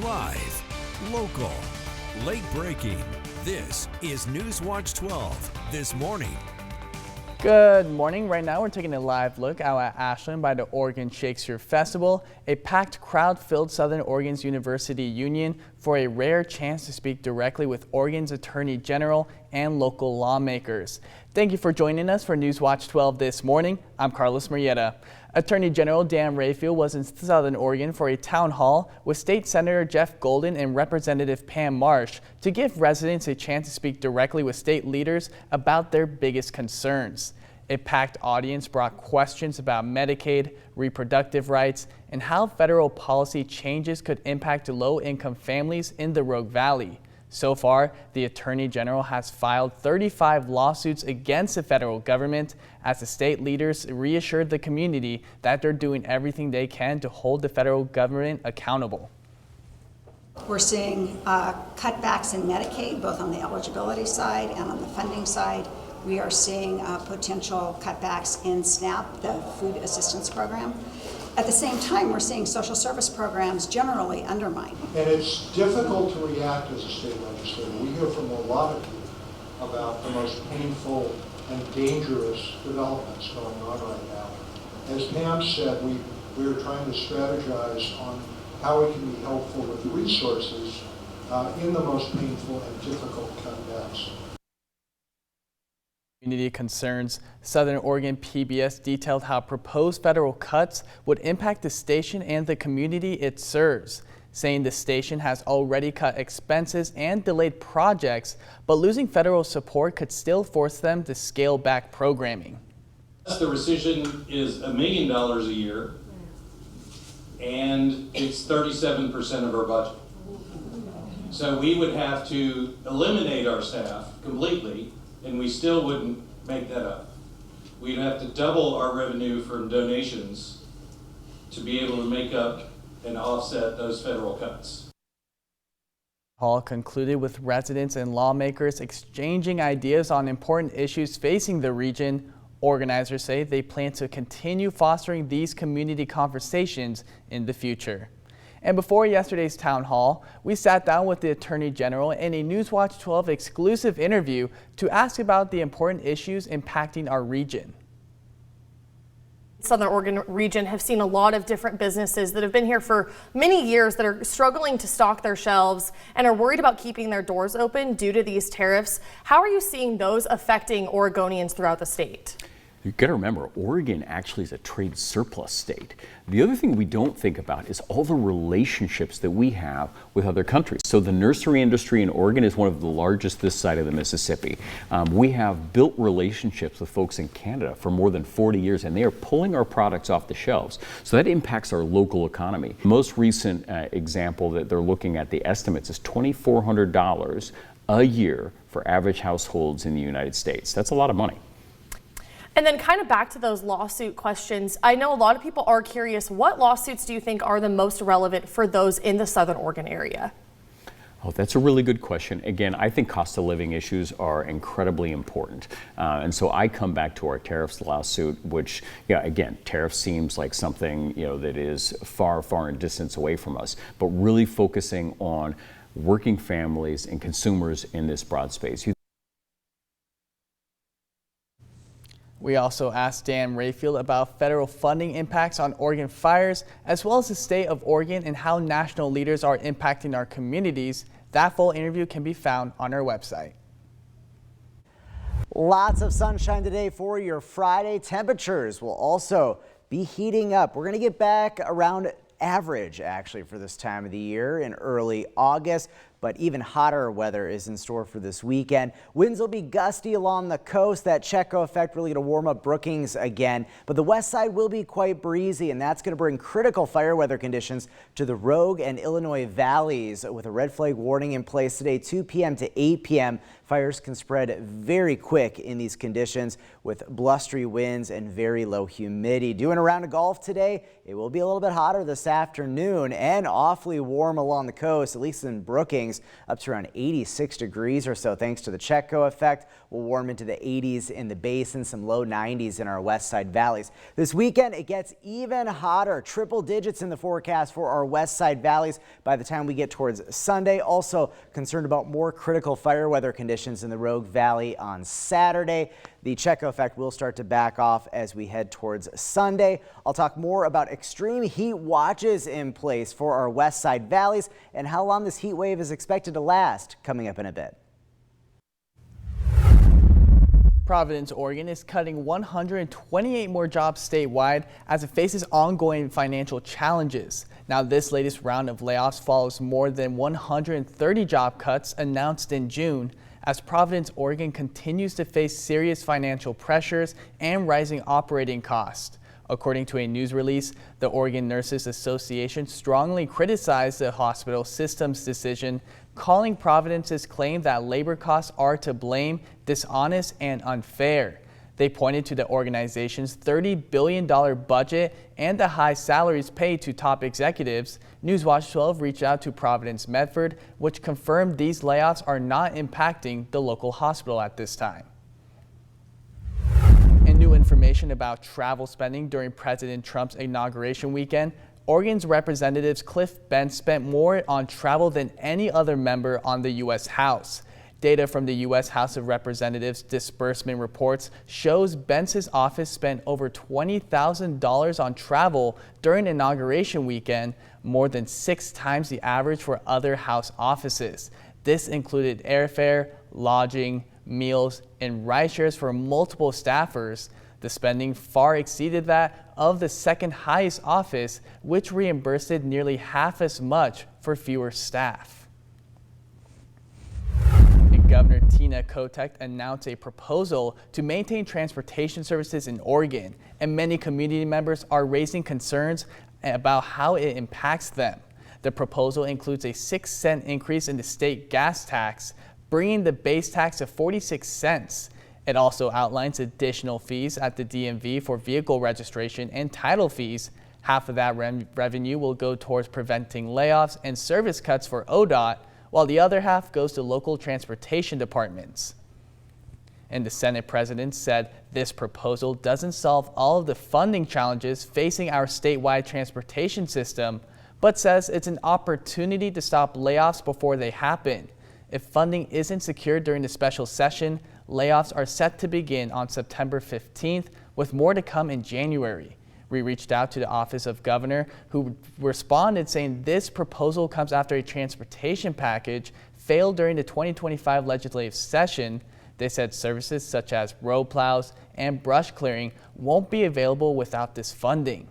Live, local, late breaking. This is Newswatch 12 this morning. Good morning. Right now we're taking a live look out at Ashland by the Oregon Shakespeare Festival. A packed crowd filled Southern Oregon's University Union for a rare chance to speak directly with Oregon's Attorney General and local lawmakers. Thank you for joining us for Newswatch 12 this morning. I'm Carlos Murrieta. Attorney General Dan Rayfield was in Southern Oregon for a town hall with State Senator Jeff Golden and Representative Pam Marsh to give residents a chance to speak directly with state leaders about their biggest concerns. A packed audience brought questions about Medicaid, reproductive rights, and how federal policy changes could impact low-income families in the Rogue Valley. So far, the Attorney General has filed 35 lawsuits against the federal government as the state leaders reassured the community that they're doing everything they can to hold the federal government accountable. We're seeing cutbacks in Medicaid, both on the eligibility side and on the funding side. We are seeing potential cutbacks in SNAP, the Food Assistance Program. At the same time, we're seeing social service programs generally undermined. And it's difficult to react as a state legislator. We hear from a lot of you about the most painful and dangerous developments going on right now. As Pam said, we're trying to strategize on how we can be helpful with resources in the most painful and difficult cutbacks. Community concerns. Southern Oregon PBS detailed how proposed federal cuts would impact the station and the community it serves, saying the station has already cut expenses and delayed projects, but losing federal support could still force them to scale back programming. The rescission is $1 million a year, and it's 37% of our budget. So we would have to eliminate our staff completely, and we still wouldn't make that up. We'd have to double our revenue from donations to be able to make up and offset those federal cuts. Hall concluded with residents and lawmakers exchanging ideas on important issues facing the region. Organizers say they plan to continue fostering these community conversations in the future. And before yesterday's town hall, we sat down with the Attorney General in a Newswatch 12 exclusive interview to ask about the important issues impacting our region. Southern Oregon region have seen a lot of different businesses that have been here for many years that are struggling to stock their shelves and are worried about keeping their doors open due to these tariffs. How are you seeing those affecting Oregonians throughout the state? You've got to remember, Oregon actually is a trade surplus state. The other thing we don't think about is all the relationships that we have with other countries. So the nursery industry in Oregon is one of the largest this side of the Mississippi. We have built relationships with folks in Canada for more than 40 years, and they are pulling our products off the shelves. So that impacts our local economy. The most recent example that they're looking at, the estimates, is $2,400 a year for average households in the United States. That's a lot of money. And then kind of back to those lawsuit questions, I know a lot of people are curious, what lawsuits do you think are the most relevant for those in the Southern Oregon area? Oh, that's a really good question. Again, I think cost of living issues are incredibly important. And so I come back to our tariffs lawsuit, which, again, tariffs seems like something, that is far, far in distance away from us, but really focusing on working families and consumers in this broad space. We also asked Dan Rayfield about federal funding impacts on Oregon fires, as well as the state of Oregon and how national leaders are impacting our communities. That full interview can be found on our website. Lots of sunshine today for your Friday. Temperatures will also be heating up. We're going to get back around average actually for this time of the year in early August, but even hotter weather is in store for this weekend. Winds will be gusty along the coast. That Checo effect really going to warm up Brookings again, but the west side will be quite breezy, and that's going to bring critical fire weather conditions to the Rogue and Illinois valleys with a red flag warning in place today, 2 p.m. to 8 p.m. Fires can spread very quick in these conditions with blustery winds and very low humidity. Doing a round of golf today, it will be a little bit hotter this afternoon and awfully warm along the coast, at least in Brookings. readings up to around 86 degrees or so thanks to the Chetco effect. We'll warm into the 80s in the basin, some low 90s in our west side valleys. This weekend, it gets even hotter, triple digits in the forecast for our west side valleys by the time we get towards Sunday. Also concerned about more critical fire weather conditions in the Rogue Valley on Saturday. The Chetco effect will start to back off as we head towards Sunday. I'll talk more about extreme heat watches in place for our west side valleys and how long this heat wave is expected to last coming up in a bit. Providence, Oregon is cutting 128 more jobs statewide as it faces ongoing financial challenges. Now, this latest round of layoffs follows more than 130 job cuts announced in June as Providence, Oregon continues to face serious financial pressures and rising operating costs. According to a news release, the Oregon Nurses Association strongly criticized the hospital system's decision, calling Providence's claim that labor costs are to blame dishonest and unfair. They pointed to the organization's $30 billion budget and the high salaries paid to top executives. Newswatch 12 reached out to Providence Medford, which confirmed these layoffs are not impacting the local hospital at this time. And new information about travel spending during President Trump's inauguration weekend. Oregon's Representatives Cliff Benz spent more on travel than any other member on the U.S. House. Data from the U.S. House of Representatives disbursement reports shows Benz's office spent over $20,000 on travel during inauguration weekend, more than 6 times the average for other House offices. This included airfare, lodging, meals, and ride shares for multiple staffers. The spending far exceeded that of the second highest office, which reimbursed nearly half as much for fewer staff. Governor Tina Kotek announced a proposal to maintain transportation services in Oregon, and many community members are raising concerns about how it impacts them. The proposal includes a 6-cent increase in the state gas tax, bringing the base tax to 46 cents. It also outlines additional fees at the DMV for vehicle registration and title fees. Half of that revenue will go towards preventing layoffs and service cuts for ODOT, while the other half goes to local transportation departments. And the Senate president said this proposal doesn't solve all of the funding challenges facing our statewide transportation system, but says it's an opportunity to stop layoffs before they happen. If funding isn't secured during the special session, layoffs are set to begin on September 15th, with more to come in January. We reached out to the Office of Governor, who responded saying this proposal comes after a transportation package failed during the 2025 legislative session. They said services such as road plows and brush clearing won't be available without this funding.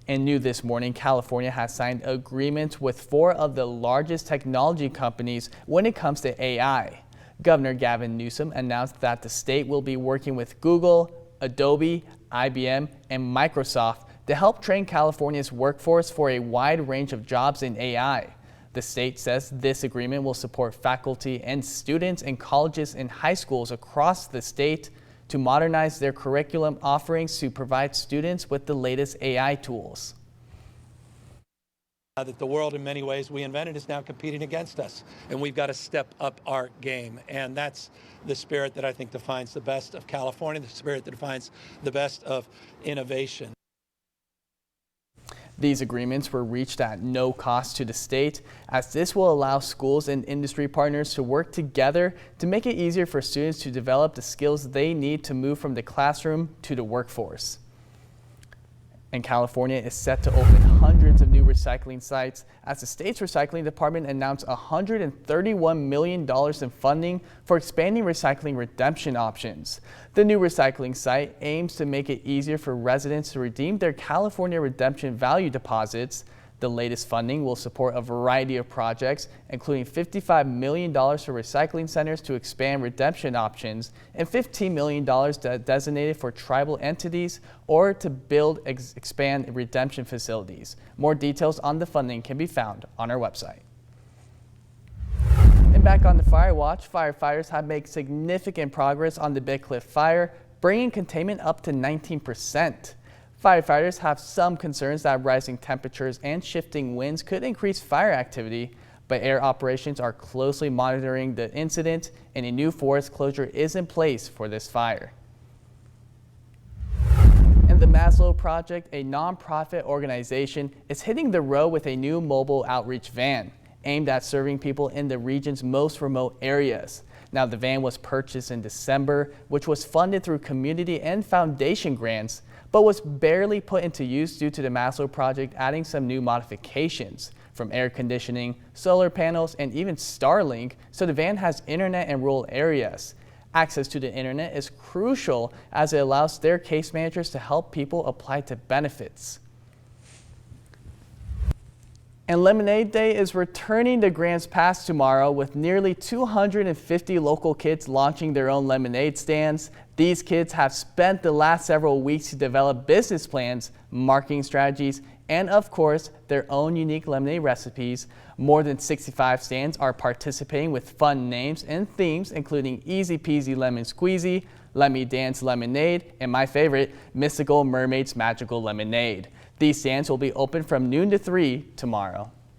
And new this morning, California has signed agreements with 4 of the largest technology companies when it comes to AI. Governor Gavin Newsom announced that the state will be working with Google, Adobe, IBM, and Microsoft to help train California's workforce for a wide range of jobs in AI. The state says this agreement will support faculty and students in colleges and high schools across the state to modernize their curriculum offerings to provide students with the latest AI tools. That the world in many ways we invented is now competing against us, and we've got to step up our game, and that's the spirit that I think defines the best of California, the spirit that defines the best of innovation. These agreements were reached at no cost to the state, as this will allow schools and industry partners to work together to make it easier for students to develop the skills they need to move from the classroom to the workforce. And California is set to open hundreds of new recycling sites as the state's recycling department announced $131 million in funding for expanding recycling redemption options. The new recycling site aims to make it easier for residents to redeem their California redemption value deposits. The latest funding will support a variety of projects, including $55 million for recycling centers to expand redemption options and $15 million designated for tribal entities or to build expand redemption facilities. More details on the funding can be found on our website. And back on the fire watch, firefighters have made significant progress on the Big Cliff fire, bringing containment up to 19%. Firefighters have some concerns that rising temperatures and shifting winds could increase fire activity, But air operations are closely monitoring the incident, and a new forest closure is in place for this fire. And the Maslo Project, a nonprofit organization, is hitting the road with a new mobile outreach van aimed at serving people in the region's most remote areas. Now, the van was purchased in December, which was funded through community and foundation grants, but was barely put into use due to the Maslo Project adding some new modifications, from air conditioning, solar panels, and even Starlink, so the van has internet in rural areas. Access to the internet is crucial as it allows their case managers to help people apply to benefits. And Lemonade Day is returning to Grants Pass tomorrow with nearly 250 local kids launching their own lemonade stands. These kids have spent the last several weeks to develop business plans, marketing strategies, and of course, their own unique lemonade recipes. More than 65 stands are participating with fun names and themes, including Easy Peasy Lemon Squeezy, Let Me Dance Lemonade, and my favorite, Mystical Mermaid's Magical Lemonade. These stands will be open from noon to 3 tomorrow.